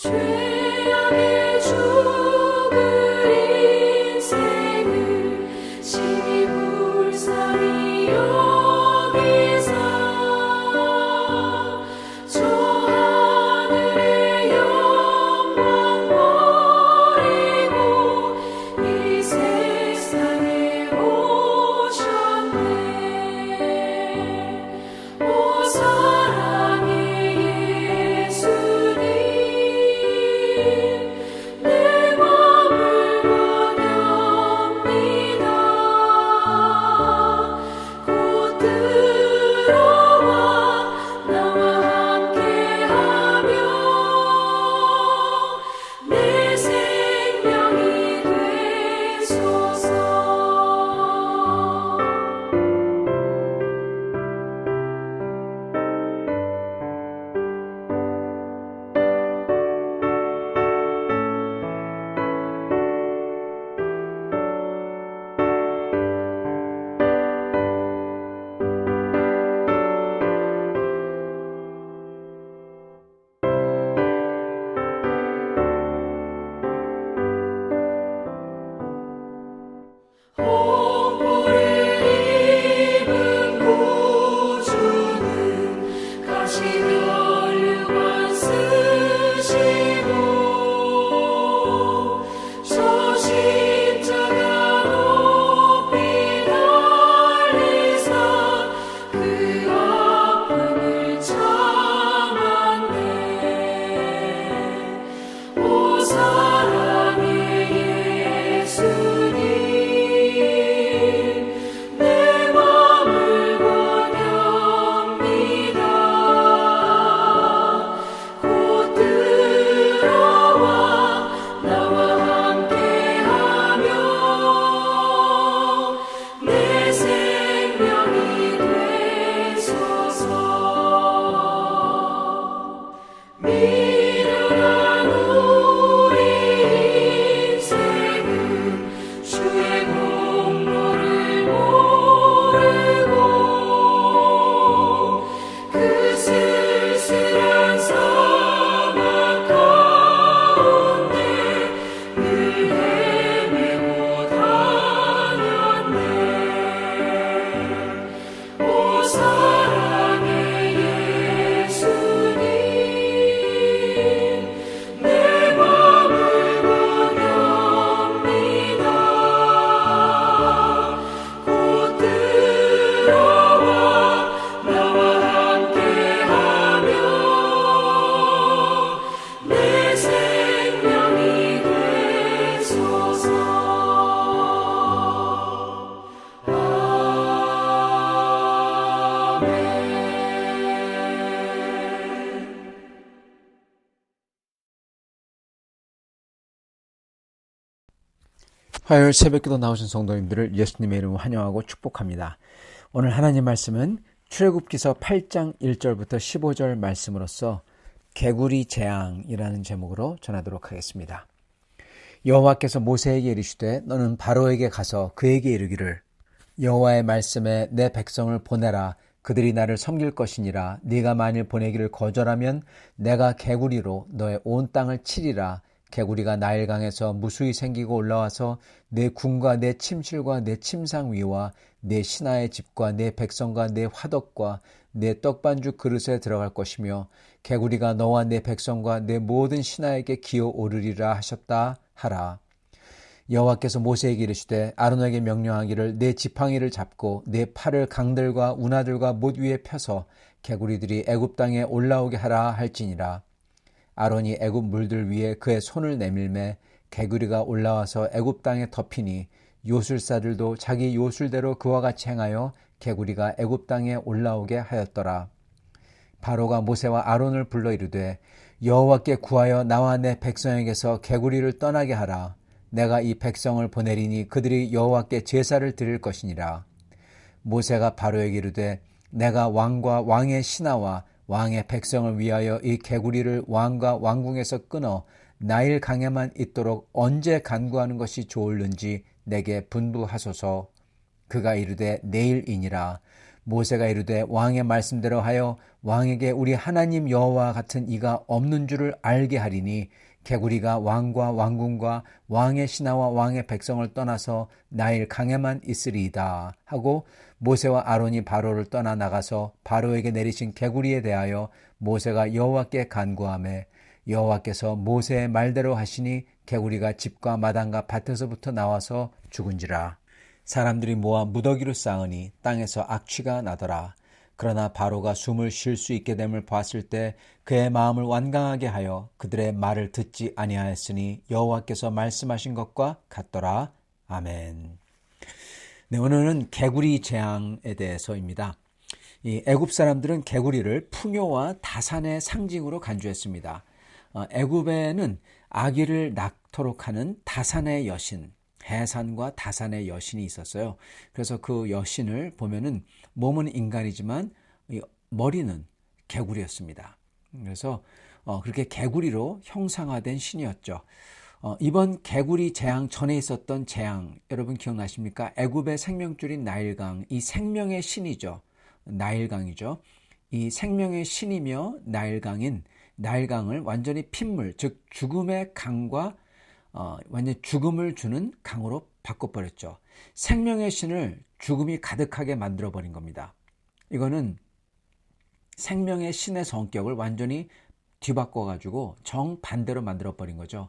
죄악의 죽을 인생을 심히 불쌍히 여기사 저 하늘의 영광 버리고 이 세상에 오셨네. 오 사랑의 예수님, 내 맘을 원합니다. 곧 들어와 나와 함께하며 내 생명이 되소서. 홍보를 입은 구주는 가시면류관 쓰시고 저 십자가 높이 달리사 그 아픔을 참았네. 오 사랑의 예수님, 내 맘을 원합니다. 곧 들어와 나와 함께하며 내 생명이 되소서. 미련한 우리 인생은 주의 공로를 모르고 그 쓸쓸한 사막 가운데 늘 헤매고 다녔네. 오 사랑의 예수님, 내 맘을 원합니다. 곧 들어와 나와 함께하며 내 생명이 되소서. 아멘. 화요일 새벽기도 나오신 성도님들을 예수님의 이름으로 환영하고 축복합니다. 오늘 하나님 말씀은 출애굽기서 8장 1절부터 15절 말씀으로서 개구리 재앙이라는 제목으로 전하도록 하겠습니다. 여호와께서 모세에게 이르시되 너는 바로에게 가서 그에게 이르기를 여호와의 말씀에 내 백성을 보내라. 그들이 나를 섬길 것이니라. 네가 만일 보내기를 거절하면 내가 개구리로 너의 온 땅을 치리라. 개구리가 나일강에서 무수히 생기고 올라와서 내 궁과 내 침실과 내 침상 위와 내 신하의 집과 내 백성과 내 화덕과 내 떡반죽 그릇에 들어갈 것이며 개구리가 너와 내 백성과 내 모든 신하에게 기어오르리라 하셨다 하라. 여호와께서 모세에게 이르시되 아론에게 명령하기를 내 지팡이를 잡고 내 팔을 강들과 운하들과 못 위에 펴서 개구리들이 애굽 땅에 올라오게 하라 할지니라. 아론이 애굽 물들 위에 그의 손을 내밀매 개구리가 올라와서 애굽 땅에 덮이니 요술사들도 자기 요술대로 그와 같이 행하여 개구리가 애굽 땅에 올라오게 하였더라. 바로가 모세와 아론을 불러 이르되 여호와께 구하여 나와 내 백성에게서 개구리를 떠나게 하라. 내가 이 백성을 보내리니 그들이 여호와께 제사를 드릴 것이니라. 모세가 바로에게 이르되 내가 왕과 왕의 신하와 왕의 백성을 위하여 이 개구리를 왕과 왕궁에서 끊어 나일 강에만 있도록 언제 간구하는 것이 좋을는지 내게 분부하소서. 그가 이르되 내일이니라. 모세가 이르되 왕의 말씀대로 하여 왕에게 우리 하나님 여호와 같은 이가 없는 줄을 알게 하리니 개구리가 왕과 왕궁과 왕의 신하와 왕의 백성을 떠나서 나일 강에만 있으리이다 하고 모세와 아론이 바로를 떠나 나가서 바로에게 내리신 개구리에 대하여 모세가 여호와께 간구하매 여호와께서 모세의 말대로 하시니 개구리가 집과 마당과 밭에서부터 나와서 죽은지라. 사람들이 모아 무더기로 쌓으니 땅에서 악취가 나더라. 그러나 바로가 숨을 쉴 수 있게 됨을 봤을 때 그의 마음을 완강하게 하여 그들의 말을 듣지 아니하였으니 여호와께서 말씀하신 것과 같더라. 아멘. 네, 오늘은 개구리 재앙에 대해서입니다. 이 애굽 사람들은 개구리를 풍요와 다산의 상징으로 간주했습니다. 애굽에는 아기를 낳도록 하는 다산의 여신, 해산과 다산의 여신이 있었어요. 그래서 그 여신을 보면은 몸은 인간이지만 머리는 개구리였습니다. 그래서 그렇게 개구리로 형상화된 신이었죠. 이번 개구리 재앙 전에 있었던 재앙 여러분 기억나십니까? 애굽의 생명줄인 나일강, 이 생명의 신이죠. 나일강이죠. 이 생명의 신이며 나일강인 나일강을 완전히 핏물, 즉 죽음의 강과 완전 죽음을 주는 강으로 바꿔버렸죠. 생명의 신을 죽음이 가득하게 만들어버린 겁니다. 이거는 생명의 신의 성격을 완전히 뒤바꿔가지고 정반대로 만들어버린 거죠.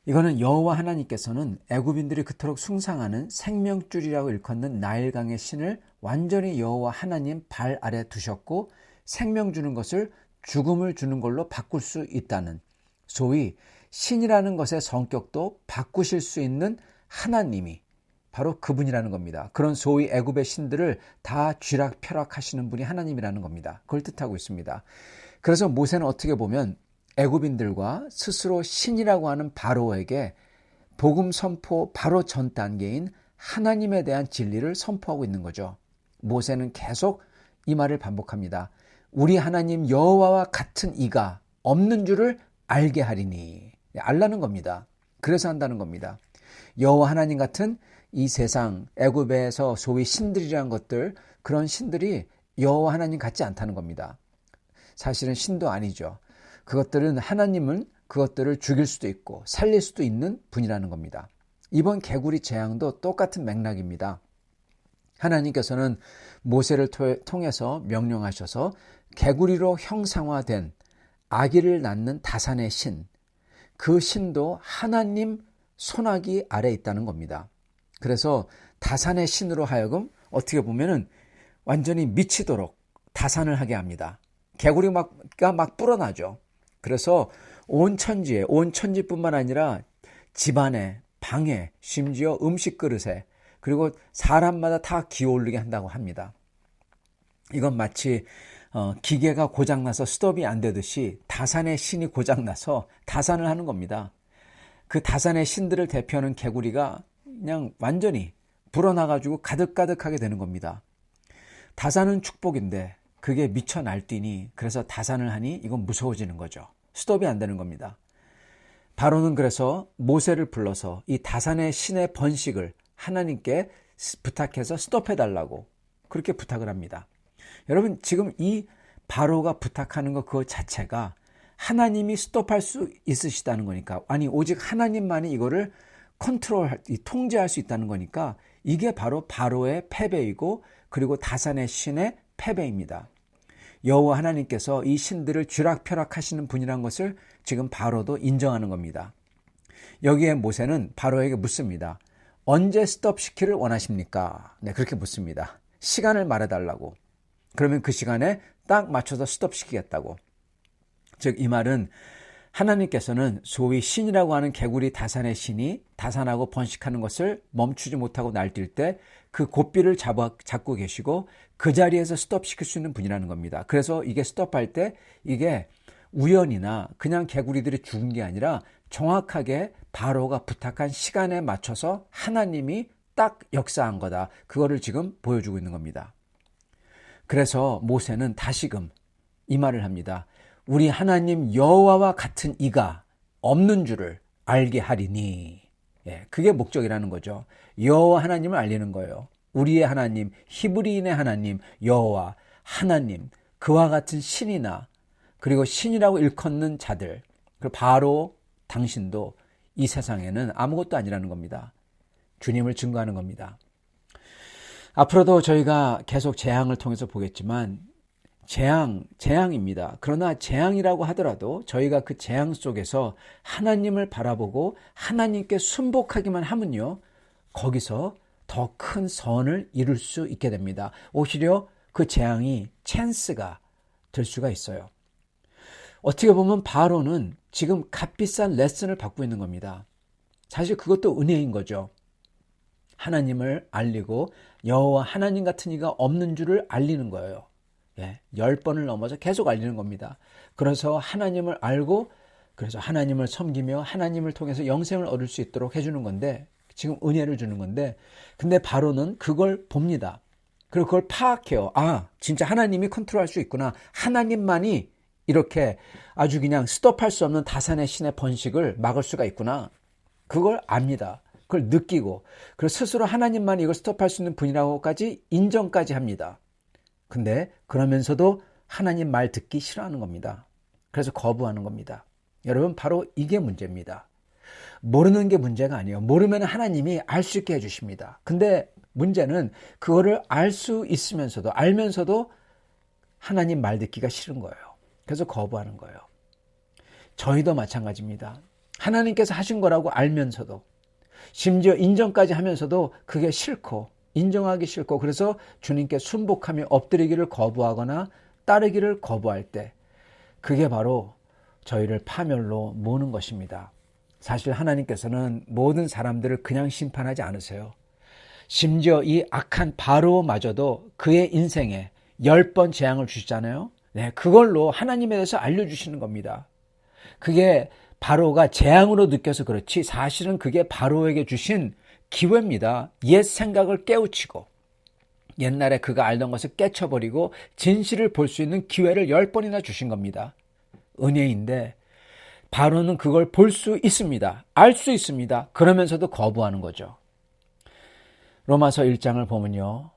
이거는 여호와 하나님께서는 애굽인들이 그토록 숭상하는 생명줄이라고 일컫는 나일강의 신을 완전히 여호와 하나님 발 아래 두셨고 생명 주는 것을 죽음을 주는 걸로 바꿀 수 있다는, 소위 신이라는 것의 성격도 바꾸실 수 있는 하나님이 바로 그분이라는 겁니다. 그런 소위 애굽의 신들을 다 쥐락펴락하시는 분이 하나님이라는 겁니다. 그걸 뜻하고 있습니다. 그래서 모세는 어떻게 보면 애굽인들과 스스로 신이라고 하는 바로에게 복음 선포 바로 전 단계인 하나님에 대한 진리를 선포하고 있는 거죠. 모세는 계속 이 말을 반복합니다. 우리 하나님 여호와와 같은 이가 없는 줄을 알게 하리니. 알라는 겁니다. 그래서 한다는 겁니다. 여호와 하나님 같은 이 세상 애굽에서 소위 신들이라는 것들, 그런 신들이 여호와 하나님 같지 않다는 겁니다. 사실은 신도 아니죠. 그것들은 하나님은 그것들을 죽일 수도 있고 살릴 수도 있는 분이라는 겁니다. 이번 개구리 재앙도 똑같은 맥락입니다. 하나님께서는 모세를 통해서 명령하셔서 개구리로 형상화된 아기를 낳는 다산의 신, 그 신도 하나님 손아귀 아래 있다는 겁니다. 그래서 다산의 신으로 하여금 어떻게 보면은 완전히 미치도록 다산을 하게 합니다. 개구리가 막 불어나죠. 그래서 온 천지뿐만 아니라 집안에, 방에, 심지어 음식 그릇에, 그리고 사람마다 다 기어오르게 한다고 합니다. 이건 마치 기계가 고장나서 스톱이 안 되듯이 다산의 신이 고장나서 다산을 하는 겁니다. 그 다산의 신들을 대표하는 개구리가 그냥 완전히 불어나가지고 가득가득하게 되는 겁니다. 다산은 축복인데 그게 미쳐 날뛰니, 그래서 다산을 하니 이건 무서워지는 거죠. 스톱이 안 되는 겁니다. 바로는 그래서 모세를 불러서 이 다산의 신의 번식을 하나님께 부탁해서 스톱해달라고 그렇게 부탁을 합니다. 여러분, 지금 이 바로가 부탁하는 것 그거 자체가 하나님이 스톱할 수 있으시다는 거니까, 아니 오직 하나님만이 이거를 통제할 수 있다는 거니까 이게 바로 바로의 패배이고 그리고 다산의 신의 패배입니다. 여호와 하나님께서 이 신들을 쥐락펴락 하시는 분이란 것을 지금 바로도 인정하는 겁니다. 여기에 모세는 바로에게 묻습니다. 언제 스톱시키를 원하십니까? 네, 그렇게 묻습니다. 시간을 말해달라고. 그러면 그 시간에 딱 맞춰서 스톱시키겠다고. 즉 이 말은 하나님께서는 소위 신이라고 하는 개구리 다산의 신이 다산하고 번식하는 것을 멈추지 못하고 날뛸 때 그 고삐를 잡고 계시고 그 자리에서 스톱시킬 수 있는 분이라는 겁니다. 그래서 이게 스톱할 때 이게 우연이나 그냥 개구리들이 죽은 게 아니라 정확하게 바로가 부탁한 시간에 맞춰서 하나님이 딱 역사한 거다. 그거를 지금 보여주고 있는 겁니다. 그래서 모세는 다시금 이 말을 합니다. 우리 하나님 여호와와 같은 이가 없는 줄을 알게 하리니. 예, 그게 목적이라는 거죠. 여호와 하나님을 알리는 거예요. 우리의 하나님, 히브리인의 하나님, 여호와, 하나님, 그와 같은 신이나 그리고 신이라고 일컫는 자들, 그리고 바로 당신도 이 세상에는 아무것도 아니라는 겁니다. 주님을 증거하는 겁니다. 앞으로도 저희가 계속 재앙을 통해서 보겠지만 재앙입니다. 그러나 재앙이라고 하더라도 저희가 그 재앙 속에서 하나님을 바라보고 하나님께 순복하기만 하면요, 거기서 더 큰 선을 이룰 수 있게 됩니다. 오히려 그 재앙이 찬스가 될 수가 있어요. 어떻게 보면 바로는 지금 값비싼 레슨을 받고 있는 겁니다. 사실 그것도 은혜인 거죠. 하나님을 알리고 여호와 하나님 같은 이가 없는 줄을 알리는 거예요. 10번을 넘어서 계속 알리는 겁니다. 그래서 하나님을 알고 그래서 하나님을 섬기며 하나님을 통해서 영생을 얻을 수 있도록 해주는 건데, 지금 은혜를 주는 건데, 근데 바로는 그걸 봅니다. 그리고 그걸 파악해요. 아, 진짜 하나님이 컨트롤할 수 있구나. 하나님만이 이렇게 아주 그냥 스톱할 수 없는 다산의 신의 번식을 막을 수가 있구나. 그걸 압니다. 그걸 느끼고, 그리고 스스로 하나님만이 이걸 스톱할 수 있는 분이라고까지 인정까지 합니다. 근데 그러면서도 하나님 말 듣기 싫어하는 겁니다. 그래서 거부하는 겁니다. 여러분, 바로 이게 문제입니다. 모르는 게 문제가 아니에요. 모르면 하나님이 알 수 있게 해주십니다. 근데 문제는 그거를 알 수 있으면서도, 알면서도 하나님 말 듣기가 싫은 거예요. 그래서 거부하는 거예요. 저희도 마찬가지입니다. 하나님께서 하신 거라고 알면서도, 심지어 인정까지 하면서도 그게 싫고, 인정하기 싫고, 그래서 주님께 순복하며 엎드리기를 거부하거나 따르기를 거부할 때, 그게 바로 저희를 파멸로 모는 것입니다. 사실 하나님께서는 모든 사람들을 그냥 심판하지 않으세요. 심지어 이 악한 바로마저도 그의 인생에 10번 재앙을 주시잖아요. 그걸로 하나님에 대해서 알려주시는 겁니다. 그게 바로가 재앙으로 느껴서 그렇지, 사실은 그게 바로에게 주신 기회입니다. 옛 생각을 깨우치고 옛날에 그가 알던 것을 깨쳐버리고 진실을 볼 수 있는 기회를 10번이나 주신 겁니다. 은혜인데 바로는 그걸 볼 수 있습니다. 알 수 있습니다. 그러면서도 거부하는 거죠. 로마서 1장을 보면요,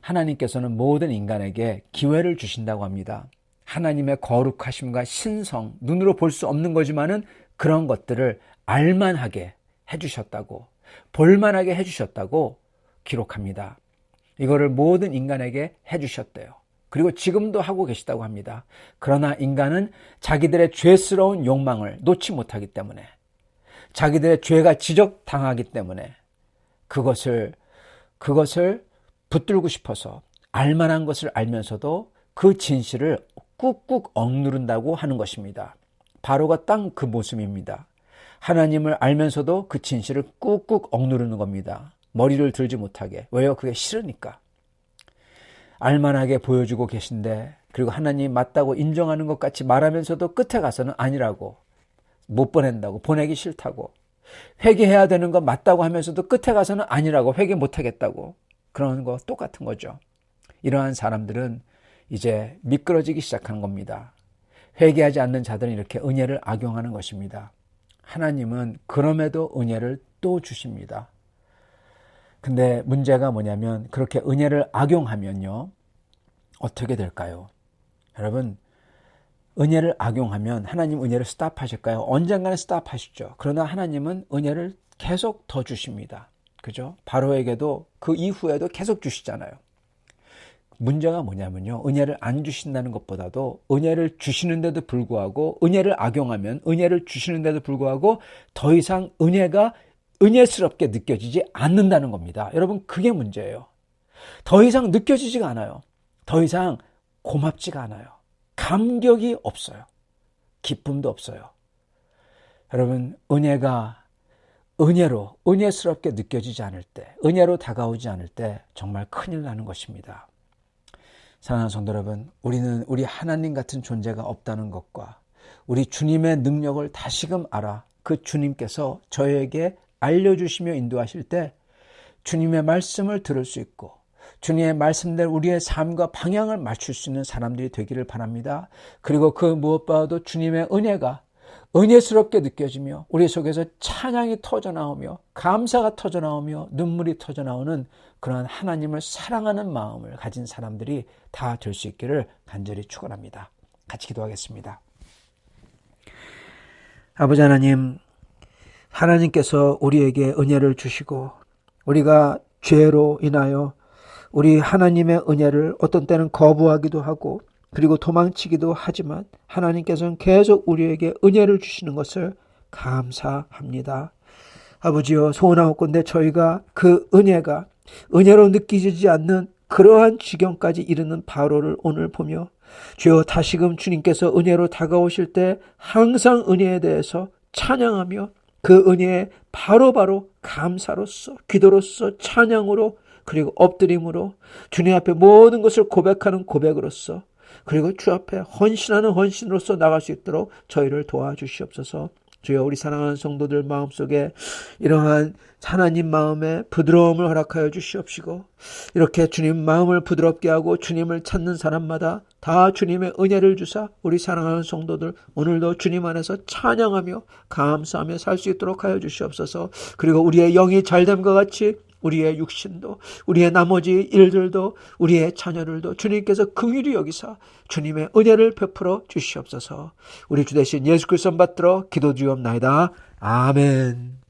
하나님께서는 모든 인간에게 기회를 주신다고 합니다. 하나님의 거룩하심과 신성, 눈으로 볼 수 없는 거지만은 그런 것들을 알만하게 해주셨다고, 볼만하게 해주셨다고 기록합니다. 이거를 모든 인간에게 해주셨대요. 그리고 지금도 하고 계시다고 합니다. 그러나 인간은 자기들의 죄스러운 욕망을 놓지 못하기 때문에, 자기들의 죄가 지적당하기 때문에 그것을 붙들고 싶어서 알만한 것을 알면서도 그 진실을 꾹꾹 억누른다고 하는 것입니다. 바로가 딱 그 모습입니다. 하나님을 알면서도 그 진실을 꾹꾹 억누르는 겁니다. 머리를 들지 못하게. 왜요? 그게 싫으니까. 알만하게 보여주고 계신데, 그리고 하나님 맞다고 인정하는 것 같이 말하면서도 끝에 가서는 아니라고, 못 보낸다고, 보내기 싫다고, 회개해야 되는 거 맞다고 하면서도 끝에 가서는 아니라고, 회개 못하겠다고, 그런 거 똑같은 거죠. 이러한 사람들은 이제 미끄러지기 시작하는 겁니다. 회개하지 않는 자들은 이렇게 은혜를 악용하는 것입니다. 하나님은 그럼에도 은혜를 또 주십니다. 근데 문제가 뭐냐면, 그렇게 은혜를 악용하면요, 어떻게 될까요? 여러분, 은혜를 악용하면 하나님 은혜를 스탑하실까요? 언젠가는 스탑하시죠. 그러나 하나님은 은혜를 계속 더 주십니다. 그죠? 바로에게도 그 이후에도 계속 주시잖아요. 문제가 뭐냐면요, 은혜를 안 주신다는 것보다도 은혜를 주시는데도 불구하고, 은혜를 악용하면 은혜를 주시는데도 불구하고 더 이상 은혜가 은혜스럽게 느껴지지 않는다는 겁니다. 여러분, 그게 문제예요. 더 이상 느껴지지가 않아요. 더 이상 고맙지가 않아요. 감격이 없어요. 기쁨도 없어요. 여러분, 은혜가 은혜로, 은혜스럽게 느껴지지 않을 때, 은혜로 다가오지 않을 때 정말 큰일 나는 것입니다. 사랑하는 성도 여러분, 우리는 우리 하나님 같은 존재가 없다는 것과 우리 주님의 능력을 다시금 알아 그 주님께서 저에게 알려주시며 인도하실 때 주님의 말씀을 들을 수 있고 주님의 말씀대로 우리의 삶과 방향을 맞출 수 있는 사람들이 되기를 바랍니다. 그리고 그 무엇보다도 주님의 은혜스럽게 느껴지며 우리 속에서 찬양이 터져나오며 감사가 터져나오며 눈물이 터져나오는 그러한 하나님을 사랑하는 마음을 가진 사람들이 다 될 수 있기를 간절히 축원합니다. 같이 기도하겠습니다. 아버지 하나님, 하나님께서 우리에게 은혜를 주시고 우리가 죄로 인하여 우리 하나님의 은혜를 어떤 때는 거부하기도 하고 그리고 도망치기도 하지만 하나님께서는 계속 우리에게 은혜를 주시는 것을 감사합니다. 아버지여, 소원하옵건대 저희가 그 은혜가 은혜로 느끼지 않는 그러한 지경까지 이르는 바로를 오늘 보며 주여 다시금 주님께서 은혜로 다가오실 때 항상 은혜에 대해서 찬양하며 그 은혜에 바로바로 감사로서 기도로서 찬양으로 그리고 엎드림으로 주님 앞에 모든 것을 고백하는 고백으로서 그리고 주 앞에 헌신하는 헌신으로서 나갈 수 있도록 저희를 도와주시옵소서. 주여, 우리 사랑하는 성도들 마음속에 이러한 하나님 마음에 부드러움을 허락하여 주시옵시고 이렇게 주님 마음을 부드럽게 하고 주님을 찾는 사람마다 다 주님의 은혜를 주사 우리 사랑하는 성도들 오늘도 주님 안에서 찬양하며 감사하며 살 수 있도록 하여 주시옵소서. 그리고 우리의 영이 잘됨과 같이 우리의 육신도 우리의 나머지 일들도 우리의 자녀들도 주님께서 긍휼히 여기사 주님의 은혜를 베풀어 주시옵소서. 우리 주 대신 예수 그리스도 받들어 기도드리옵나이다. 아멘.